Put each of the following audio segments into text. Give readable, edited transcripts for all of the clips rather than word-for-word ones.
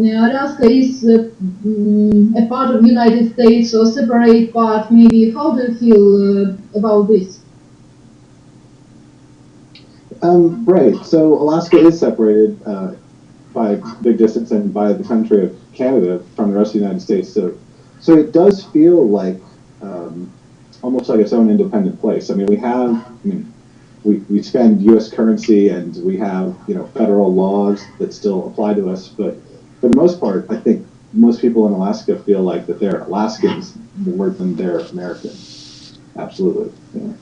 Alaska is a part of United States or separate part, maybe. How do you feel about this? Right. So Alaska is separated by big distance and by the country of Canada from the rest of the United States. So it does feel like almost like its own independent place. I mean, we spend U.S. currency and we have federal laws that still apply to us, but for the most part, I think most people in Alaska feel like that they're Alaskans more than they're American. Absolutely. Yeah.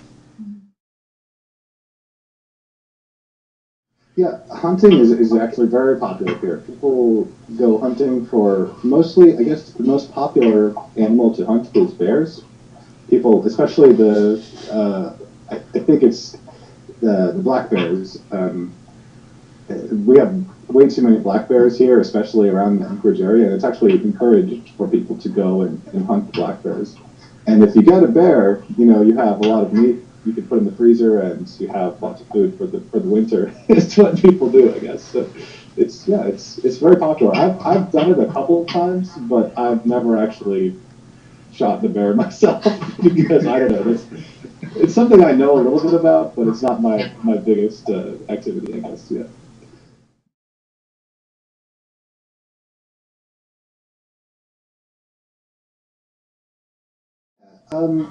Yeah, hunting is actually very popular here. People go hunting for mostly, I guess, the most popular animal to hunt is bears. People, especially I think it's the black bears. We have way too many black bears here, especially around the Anchorage area, and it's actually encouraged for people to go and hunt black bears. And if you get a bear, you have a lot of meat you can put in the freezer, and you have lots of food for the winter. It's what people do, I guess. So it's very popular. I've done it a couple of times, but I've never actually shot the bear myself because I don't know. It's something I know a little bit about, but it's not my biggest activity, I guess. Yeah.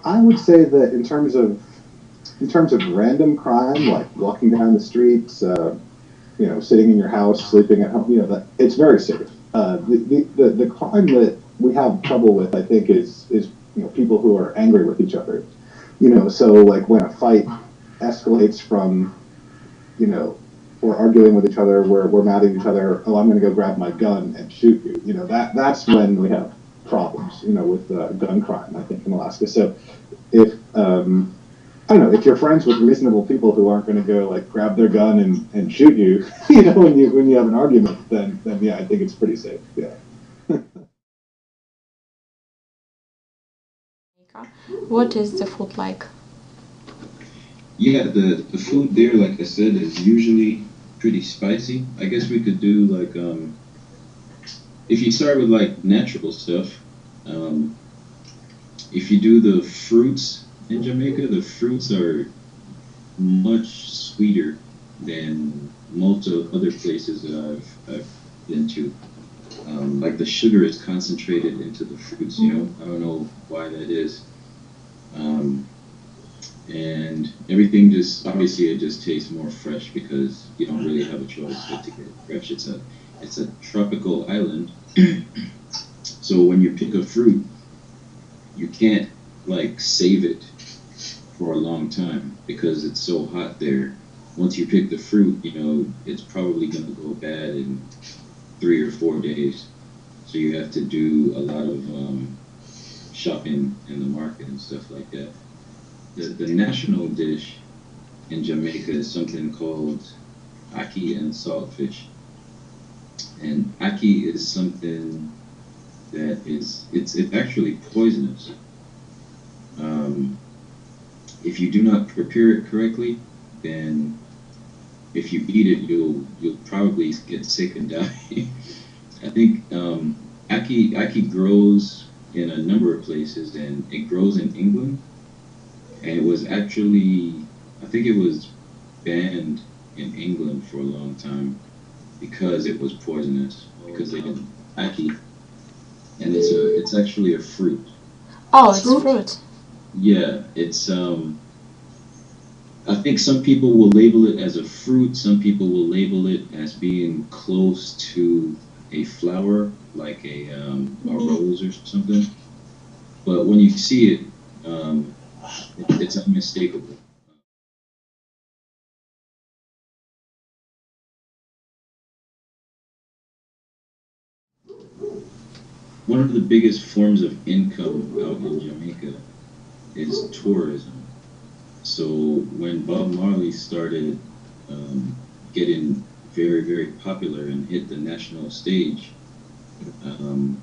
I would say that in terms of random crime, like walking down the streets, sitting in your house, sleeping at home, that it's very safe. The crime that we have trouble with, I think, is people who are angry with each other. So like when a fight escalates from, we're arguing with each other, we're mad at each other. Oh, I'm going to go grab my gun and shoot you. That's when we have problems. With gun crime, I think, in Alaska. So if I don't know, if you're friends with reasonable people who aren't going to go like grab their gun and shoot you, when you have an argument, then yeah, I think it's pretty safe. Yeah. What is the food like? Yeah, the food there, like I said, is usually pretty spicy. I guess we could do like if you start with like natural stuff, um, if you do the fruits in Jamaica, the fruits are much sweeter than most of other places that I've been to. Like the sugar is concentrated into the fruits, I don't know why that is. Um, and everything just obviously it just tastes more fresh because you don't really have a choice but to get it fresh. It's a tropical island, so when you pick a fruit, you can't like save it for a long time because it's so hot there. Once you pick the fruit, it's probably gonna go bad in 3 or 4 days. So you have to do a lot of shopping in the market and stuff like that. The national dish in Jamaica is something called ackee and saltfish. And ackee is something that it's actually poisonous. Um, if you do not prepare it correctly, then if you eat it, you'll probably get sick and die. I think ackee grows in a number of places, and it grows in England, and it was actually I think it was banned in England for a long time because it was poisonous because they didn't ackee, and it's actually a fruit. Oh, it's fruit. Yeah, it's I think some people will label it as a fruit. Some people will label it as being close to a flower, like a rose or something. But when you see it, it's unmistakable. One of the biggest forms of income out in Jamaica is tourism. So when Bob Marley started getting very, very popular and hit the national stage, um,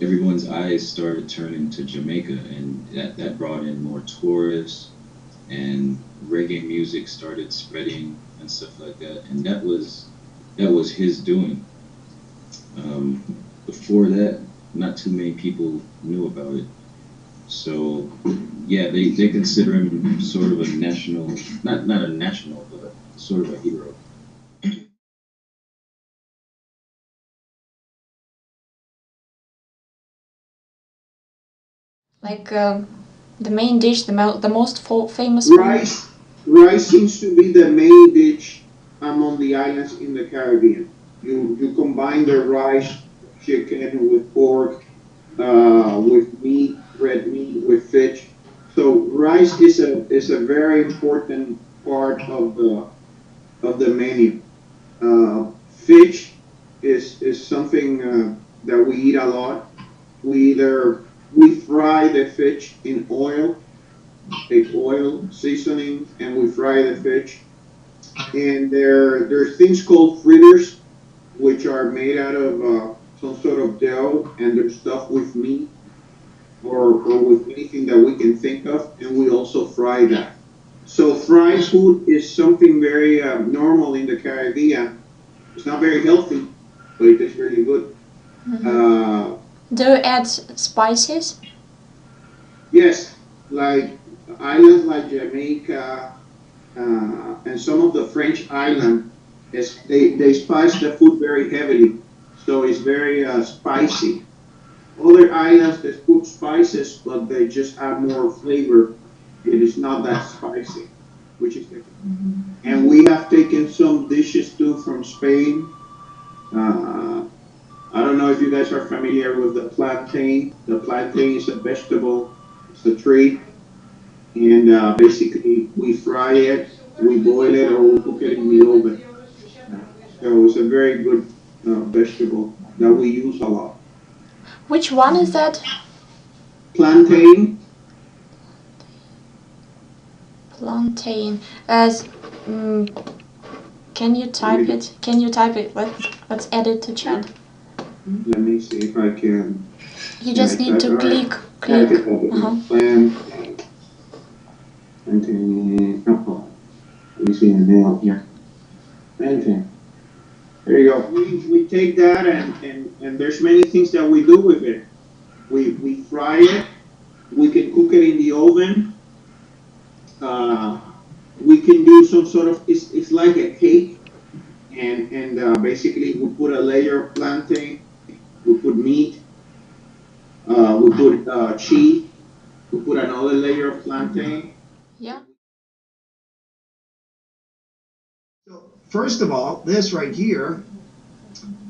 everyone's eyes started turning to Jamaica, and that brought in more tourists, and reggae music started spreading and stuff like that. And that was his doing. Um, Before that, not too many people knew about it. So, yeah, they consider him sort of a national, not a national, but sort of a hero. Like the main dish, the most famous one. Rice seems to be the main dish among the islands in the Caribbean. You combine the rice, chicken with pork, with meat, red meat, with fish. So rice is a very important part of the menu. Fish is something that we eat a lot. We fry the fish in oil, take oil, seasoning, and we fry the fish. And there's things called fritters, which are made out of some sort of dough, and they're stuffed with meat or with anything that we can think of, and we also fry that. So fried food is something very normal in the Caribbean. It's not very healthy, but it tastes really good. Do you add spices? Yes, like islands like Jamaica and some of the French islands, they spice the food very heavily, so it's very spicy. Other islands they put spices, but they just add more flavor. It is not that spicy, which is different. And we have taken some dishes too from Spain. Uh, I don't know if you guys are familiar with the plantain. The plantain is a vegetable. It's a tree, and basically we fry it, we boil it, or we cook it in the oven. So it's a very good vegetable that we use a lot. Which one is that? Plantain. Plantain. As can you type it? Can you type it? Let's add it to chat. Let me see if I can. You just need to click. Plantain. Oh, let me see the nail here. Plantain. There you go. We take that and there's many things that we do with it. We fry it. We can cook it in the oven. We can do some sort of, it's like a cake. And basically we put a layer of plantain. We put meat. We put cheese. We put another layer of plantain. Yeah. So first of all, this right here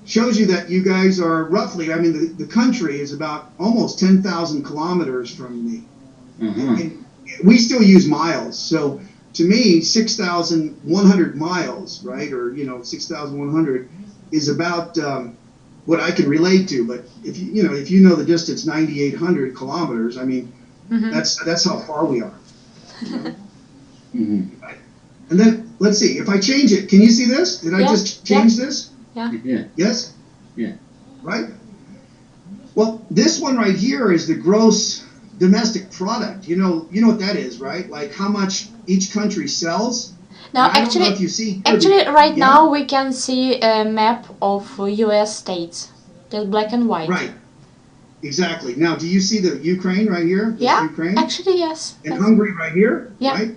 shows you that you guys are roughly, I mean, the country is about almost 10,000 kilometers from me. And we still use miles. So to me, 6,100 miles, right, or, 6,100 is about what I can relate to. But if you know the distance, 9,800 kilometers, I mean, that's how far we are. And then, let's see, if I change it, can you see this? Did I just change this? Yeah. Yes? Yeah. Right? Well, this one right here is the gross domestic product. You know what that is, right? Like how much each country sells. Now, I don't know if you see. right now we can see a map of U.S. states. Just black and white. Right. Exactly. Now, do you see the Ukraine right here? Yeah. Ukraine? Actually, yes. And Hungary right here? Yeah. Right?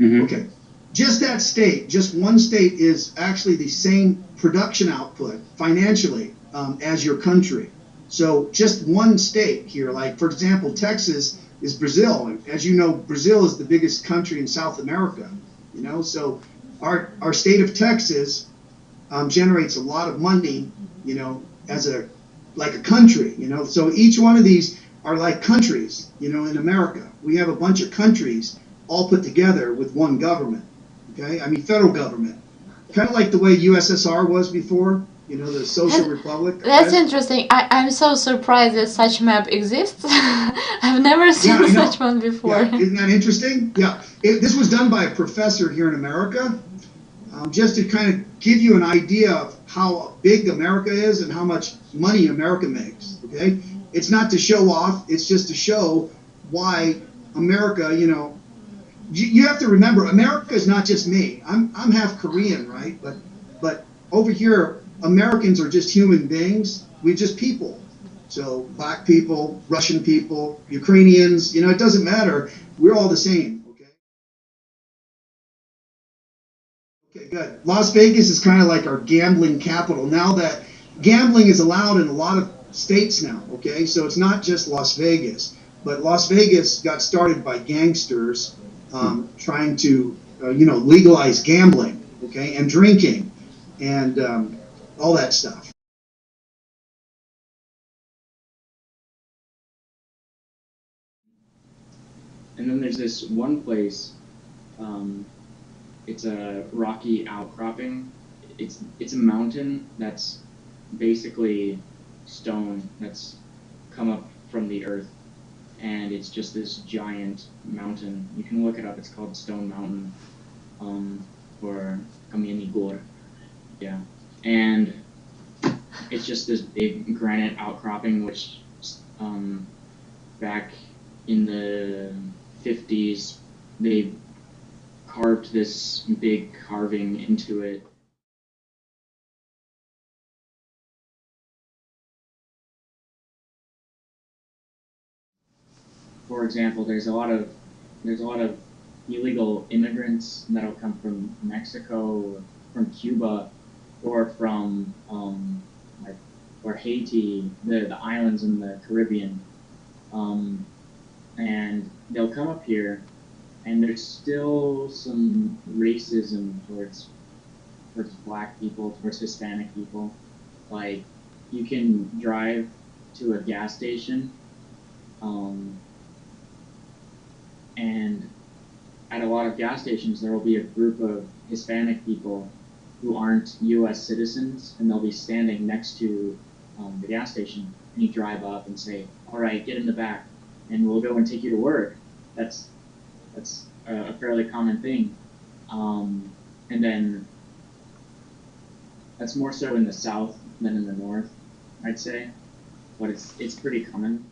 Okay. Just that state, just one state is actually the same production output financially as your country. So just one state here, like for example, Texas is Brazil. As you know, Brazil is the biggest country in South America. So our state of Texas generates a lot of money, as a country. So each one of these are like countries. In America, we have a bunch of countries all put together with one government. Okay, I mean federal government, kind of like the way USSR was before. The Social Republic. That's interesting. I'm so surprised that such map exists. I've never seen such one before. Yeah. Isn't that interesting? Yeah. This was done by a professor here in America, just to kind of give you an idea of how big America is and how much money America makes. Okay, it's not to show off. It's just to show why America, you have to remember, America is not just me. I'm half Korean, right? But over here, Americans are just human beings. We're just people. So black people, Russian people, Ukrainians, it doesn't matter. We're all the same. Okay. Okay, good. Las Vegas is kind of like our gambling capital. Now that gambling is allowed in a lot of states now, okay? So it's not just Las Vegas, but Las Vegas got started by gangsters trying to, legalize gambling, okay, and drinking and all that stuff. And then there's this one place, it's a rocky outcropping. It's a mountain that's basically stone that's come up from the earth, and it's just this giant mountain. You can look it up. It's called Stone Mountain, or Kamienny Gor. Yeah, and it's just this big granite outcropping, which back in the 50s they carved this big carving into it. For example, there's a lot of illegal immigrants that'll come from Mexico, or from Cuba, or from or Haiti, the islands in the Caribbean, and they'll come up here, and there's still some racism towards black people, towards Hispanic people. Like, you can drive to a gas station, and at a lot of gas stations there will be a group of Hispanic people who aren't U.S. citizens, and they'll be standing next to the gas station, and you drive up and say, all right, get in the back, and we'll go and take you to work. That's a fairly common thing. And then that's more so in the South than in the North, I'd say, but it's pretty common.